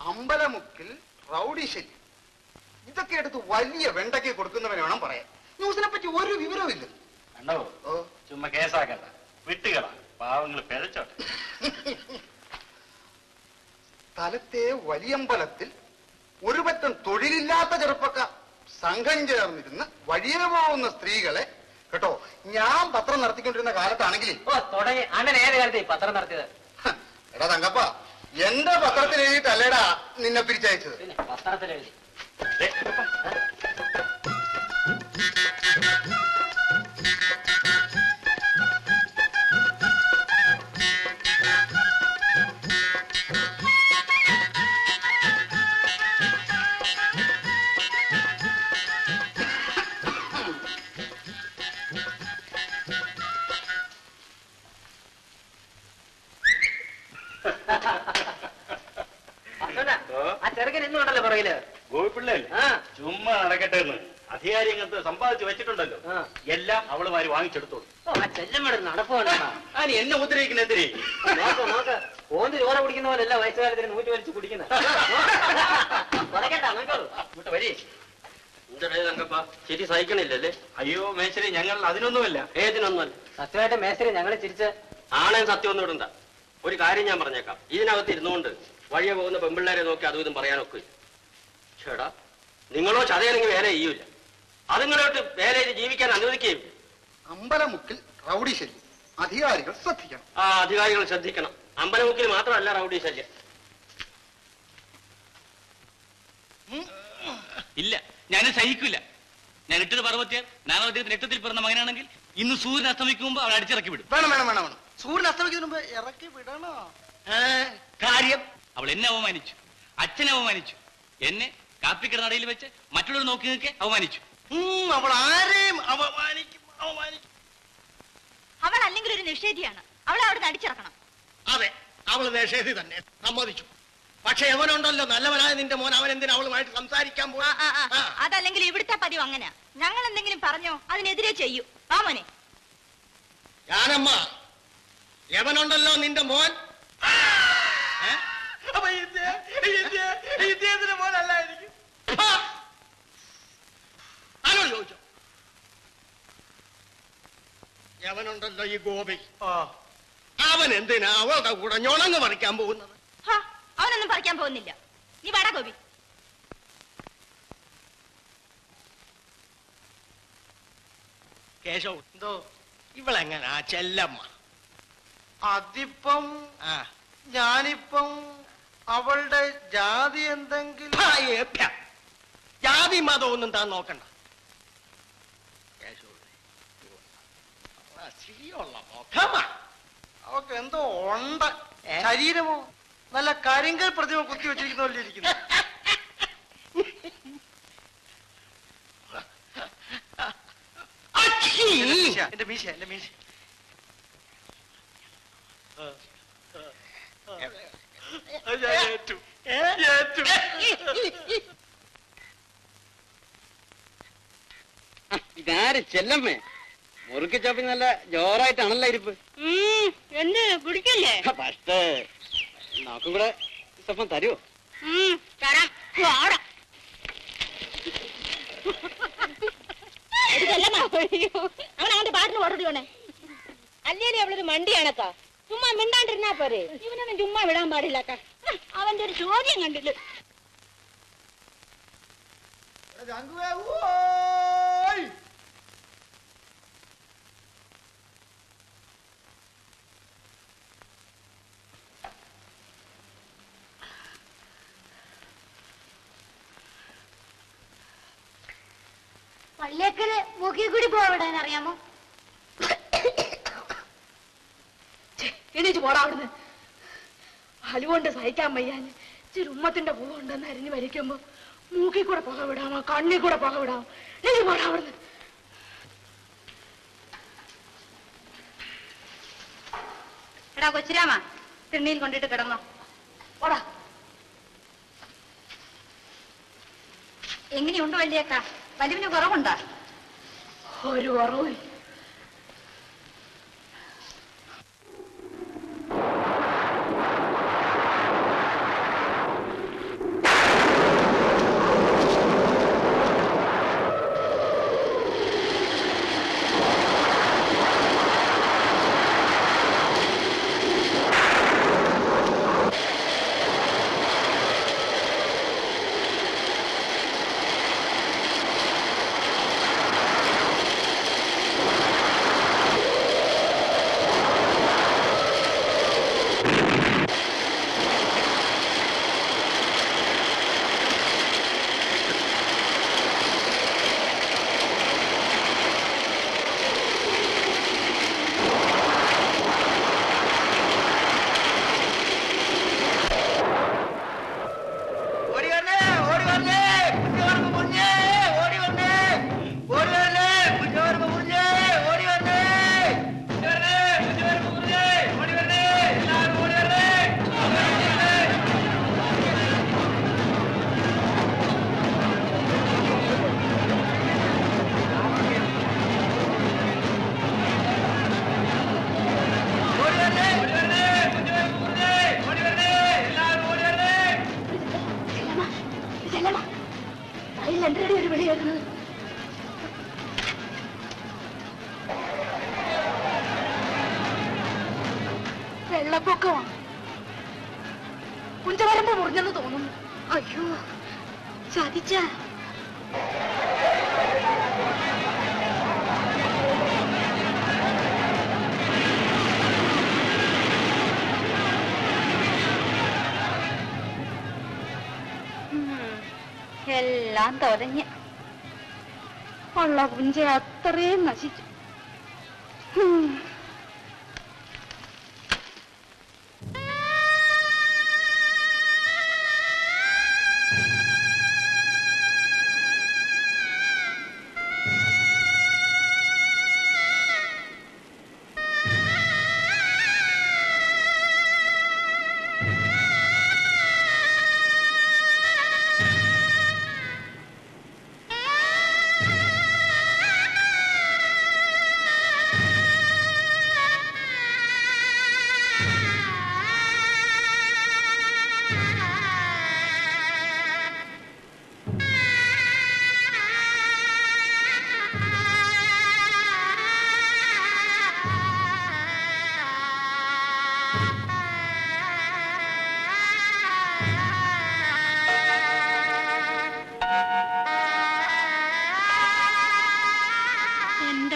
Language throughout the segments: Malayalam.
അമ്പലമുക്കിൽ റൗഡി ശല്യം. ഇതൊക്കെ എടുത്ത് വലിയ വെണ്ടയ്ക്ക് കൊടുക്കുന്നവനെ വേണം പറയാൻ. ന്യൂസിനെ പറ്റി ഒരു വിവരമില്ല. കണ്ടോ, ചുമ്മാ കേസാക്കണ്ട, വിട്ടുകളാ, പാവങ്ങൾ പിഴച്ചോട്ടെ. സ്ഥലത്തെ വലിയമ്പലത്തിൽ ഒരു പറ്റം തൊഴിലില്ലാത്ത ചെറുപ്പക്കാർ സംഘം ചേർന്നിരുന്ന് വഴിയെ പോകുന്ന സ്ത്രീകളെ കേട്ടോ, ഞാൻ പത്രം നടത്തിക്കൊണ്ടിരുന്ന കാലത്താണെങ്കിൽ അണ്ണൻ ഏത് കാലത്ത് പത്രം നടത്തിയത്? എടാ തങ്കപ്പ, എന്റെ പത്രത്തിൽ എഴുതിയിട്ടല്ലേടാ നിന്നെ പിരിച്ചയച്ചത്. പത്രത്തിൽ എഴുതി. ആ ചെറുക്കൻ ഇന്നും ഉണ്ടല്ലോ പുറകില്. ഗോപിപ്പിള്ളല്ലേ ചുമ്മാ നടക്കട്ടെ എന്ന് അധികാരി അങ്ങനത്തെ സമ്പാദിച്ചു വെച്ചിട്ടുണ്ടല്ലോ, എല്ലാം അവളുമാര് വാങ്ങിച്ചെടുത്തോളൂ. ചെല്ലമ്മയുടെ നടപ്പാണ്. അതിന് എന്നെ ഉദ്രവിക്കുന്നതിരെ നോക്ക് ഓന്ത് ചോര കുടിക്കുന്ന പോലല്ല വയസ്സുകാലത്തിന് നൂറ്റി വലിച്ചു കുടിക്കുന്നത്. വരി. ശരി സഹിക്കണില്ലല്ലേ? അയ്യോ മേശ്ശേരി, ഞങ്ങൾ അതിനൊന്നുമല്ല. ഏതിനൊന്നുമല്ല. സത്യമായിട്ട് മേശ്ശേരി ഞങ്ങളെ ചിരിച്ച് ആണേം സത്യം ഒന്നും ഇടണ്ട. ഒരു കാര്യം ഞാൻ പറഞ്ഞേക്കാം, ഇതിനകത്ത് ഇരുന്നുകൊണ്ട് വഴിയെ പോകുന്ന പെമ്പിള്ളേരെ നോക്കി അതും ഇതും പറയാനൊക്കെ. ചേടാ, നിങ്ങളോ ചതയാണെങ്കിൽ വേല ചെയ്യൂല, അതുങ്ങളോട്ട് വേല ചെയ്ത് ജീവിക്കാൻ അനുവദിക്കുകയും. അമ്പലമുക്കിൽ റൗഡി ശല്യം, അധികാരികൾ ശ്രദ്ധിക്കണം. അധികാരികൾ ശ്രദ്ധിക്കണം. അമ്പലമുക്കിൽ മാത്രമല്ല റൗഡി ശല്യം. ഇല്ല, ഞാനും സഹിക്കില്ല. ഞാൻ ഇട്ടത് പർവ്വത്യാർ, നാളെ അദ്ദേഹത്തിന് എട്ടത്തിൽ പിറന്ന മകനാണെങ്കിൽ ഇന്ന് സൂര്യൻ അസ്തമിക്കുമ്പോ അവൾ അടിച്ചിറക്കി വിടും. വേണം വേണം വേണം വേണം, സൂര്യൻ അസ്തമിക്കുന്നതിന് മുമ്പ് ഇറക്കി വിടണോ? കാര്യം അവൾ എന്നെ അവമാനിച്ചു, അച്ഛനെ അവമാനിച്ചു, എന്നെ കാപ്പിക്കിടനടയിൽ വെച്ച് മറ്റുള്ളവർ നോക്കി നിൽക്കെ അവമാനിച്ചു. അവൾ ആരെയും അവമാനിക്കും. അവൾ അല്ലെങ്കിൽ ഒരു നിഷേധിയാണ്. അവളെ അവിടെ അടിച്ചിറക്കണം. അതെ, അവൾ നിഷേധി തന്നെ, സമ്മതിച്ചു. പക്ഷെ എവനുണ്ടല്ലോ നല്ലവനായ നിന്റെ മോൻ, അവൻ എന്തിനാ അവളുമായിട്ട് സംസാരിക്കാൻ പോയി? അതല്ലെങ്കിൽ ഇവിടുത്തെ പതിവ് അങ്ങനെ. ഞങ്ങൾ എന്തെങ്കിലും പറഞ്ഞോ അതിനെതിരെ ചെയ്യൂ. ആ മോനെ ഞാനമ്മ, എവനുണ്ടല്ലോ നിന്റെ മോൻ, മോനല്ലായിരിക്കും. ആരോട് ചോദിച്ചോ? എവനുണ്ടല്ലോ ഈ ഗോപി, അവൻ എന്തിനാ അവളുടെ കൂടെ ഞൊണങ്ങ് പറിക്കാൻ പോകുന്നത്? അവനൊന്നും പറിക്കാൻ പോകുന്നില്ല. നീ വാടാ ഗോപി. കേശവ്, എന്തോ ഇവളെങ്ങനാ ചെല്ലമ്മ? അതിപ്പം ഞാനിപ്പം അവളുടെ ജാതി എന്തെങ്കിലും ജാതി മതമൊന്നും താൻ നോക്കണ്ട. അവക്ക് എന്തോ ഉണ്ട്. ശരീരമോ നല്ല കരിങ്കൽ പ്രതിമ കുത്തി വെച്ചിരിക്കുന്ന പോലെ ഇരിക്കുന്നു. എന്റെ മീശ, എന്റെ മീശ. ഇതാര് ചെല്ലമ്മേ? മുറുക്കി ചോപ്പി നല്ല ജോറായിട്ടാണല്ലോ ഇരിപ്പ്. എന്ത് പിടിക്കല്ലേ? പക്ഷേ നോക്കും കൂടെ സ്വപ്നം തരുമോ? തരാം. അവൻ അവന്റെ പാട്ടിന് ഓടോടിയോണേ. അല്ലേലും അവളൊരു മണ്ടിയാണക്കാ. ചുമ്മാ മിണ്ടാണ്ടിരുന്നാ പോരെ. ഇവനൊന്നും ചുമ്മാ വിടാൻ പാടില്ല. അവന്റെ ഒരു ചോദ്യം കണ്ടില്ല. പള്ളിയേക്കല് മൂക്കി കൂടി പോവിടാൻ അറിയാമോ? എണീച്ച് പോടാ അവിടുന്ന്. അലുകൊണ്ട് സഹിക്കാൻ വയ്യാന് ഇച്ചിരി ഉമ്മത്തിന്റെ പൂവ് ഉണ്ടെന്ന് അരിഞ്ഞ് വലിക്കുമ്പോ മൂക്കി കൂടെ പുക വിടാമോ, കണ്ണി കൂടെ പുക വിടാമോ? എണീച്ച് പോടാ അവിടുന്ന്. എടാ കൊച്ചിരാമ, തിണ്ണിയിൽ കൊണ്ടിട്ട് കിടന്നോ. പോടാ. എങ്ങനെയുണ്ട് വല്യേക്ക? വലിവിന് കുറവുണ്ടാ? ഒരു കുറവും. പേടിയായിരുന്നു. വെള്ളപ്പൊക്കമാണ്. കുഞ്ചവരമ്പ് മുറിഞ്ഞെന്ന് തോന്നുന്നു. അയ്യോ ചതിച്ച എല്ലാം തൊലഞ്ഞ് ഉള്ള പുഞ്ച അത്രയും നശിച്ചു.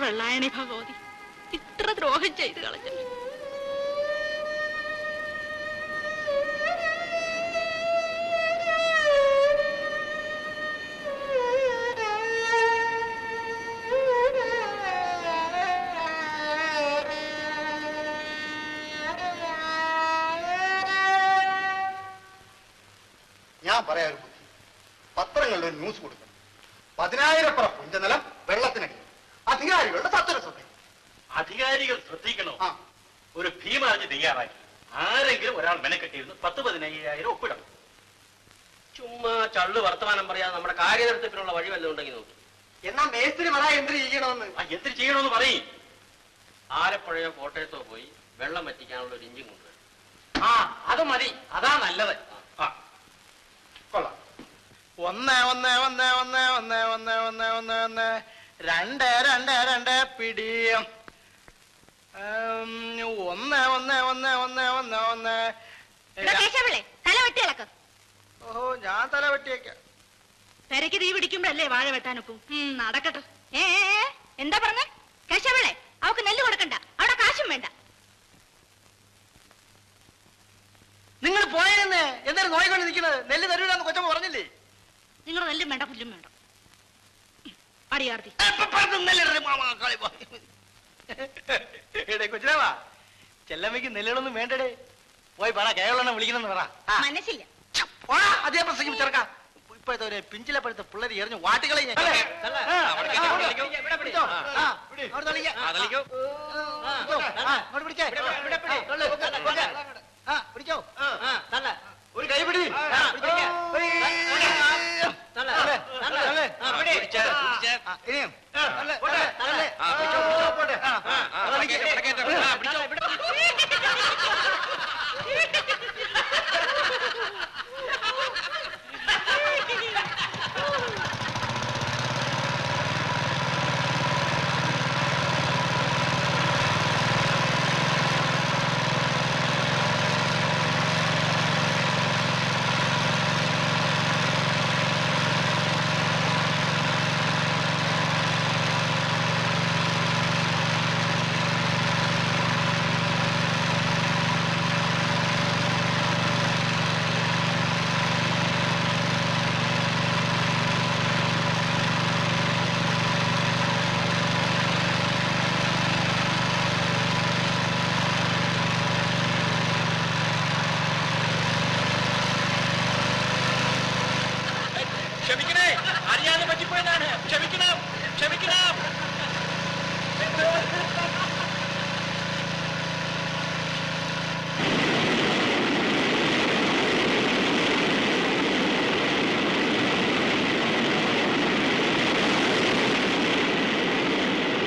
വെള്ളായണി ഭഗവതി, ഇത്ര ദ്രോഹം ചെയ്ത് കളഞ്ഞല്ലോ. ഞാൻ പറയാ ഒരു ബുദ്ധി, പത്രങ്ങളിൽ ഒരു ന്യൂസ് കൊടുക്കണം. 10,000 പുഞ്ചനിലം വെള്ളത്തിനടി, അധികാരികളുടെ സത്വരശ്രദ്ധ. അധികാരികൾ ശ്രദ്ധിക്കണോ? ഒരു ഭീമാർജി തയ്യാറാക്കി ആരെങ്കിലും ഒരാൾ മെനക്കെട്ടിരുന്ന് 10-15,000 ഒപ്പിടണം. ചുമ്മാ ചള്ളു വർത്തമാനം പറയാതെ നമ്മുടെ കാര്യനിർത്തിപ്പിനുള്ള വഴി വല്ലതും ഉണ്ടെങ്കിൽ നോക്കി. എന്നാ മേസ്തിരി പറ എന്തിനു ചെയ്യണമെന്ന്. എന്തിനു ചെയ്യണമെന്ന് പറയും. ആലപ്പുഴയോ കോട്ടയത്തോ പോയി വെള്ളം വറ്റിക്കാനുള്ള ഒരു ഇഞ്ചിൻ കൊണ്ടുവരും. അത് മതി, അതാ നല്ലത്. കൊള്ളാം. 1 1 1 1 1 1 1 1 1 2 2 2 പിടിയും 1 1 1 1 1 1. തല വെട്ടി ഇളക്കം. ഓഹോ, ഞാൻ തല വെട്ടിയേക്കാം. പെരയ്ക്ക് തീ പിടിക്കുമ്പോഴല്ലേ വാഴ വെട്ടാനൊക്കും. നടക്കട്ടെ. എന്താ പറഞ്ഞ കേശവളെ? അവക്ക് നെല്ല് കൊടുക്കണ്ട, അവിടെ കാശും വേണ്ട. നിങ്ങൾ പോയെന്ന് എന്തായാലും നോയിക്കൊണ്ട് നിൽക്കുന്നത്. നെല്ല് തരൂലെന്ന് കൊച്ചമ്മ പറഞ്ഞില്ലേ? നിങ്ങൾ നെല്ലും വേണ്ട പുല്ലും വേണ്ട. അടിയാർത്തി കൊച്ചിനാവാ, ചെല്ലമ്മയ്ക്ക് നെല്ലുകളൊന്നും വേണ്ടടേ. പോയി പറ, കേരള വിളിക്കണമെന്ന് പറ. മനസ്സില്ല. അതേ പ്രസംഗം ചെറുക്കാം. ഇപ്പോഴത്തെ ഒരു പിഞ്ചിലെ പഴുത്ത പിള്ളേര് എറിഞ്ഞു വാട്ടികളെ പിടിച്ചോ. ഒരു കൈ പിടി. ഇനിയും അറിയാതെ പറ്റിപ്പോയതാണ്. ക്ഷമിക്കണം, ക്ഷമിക്കണം.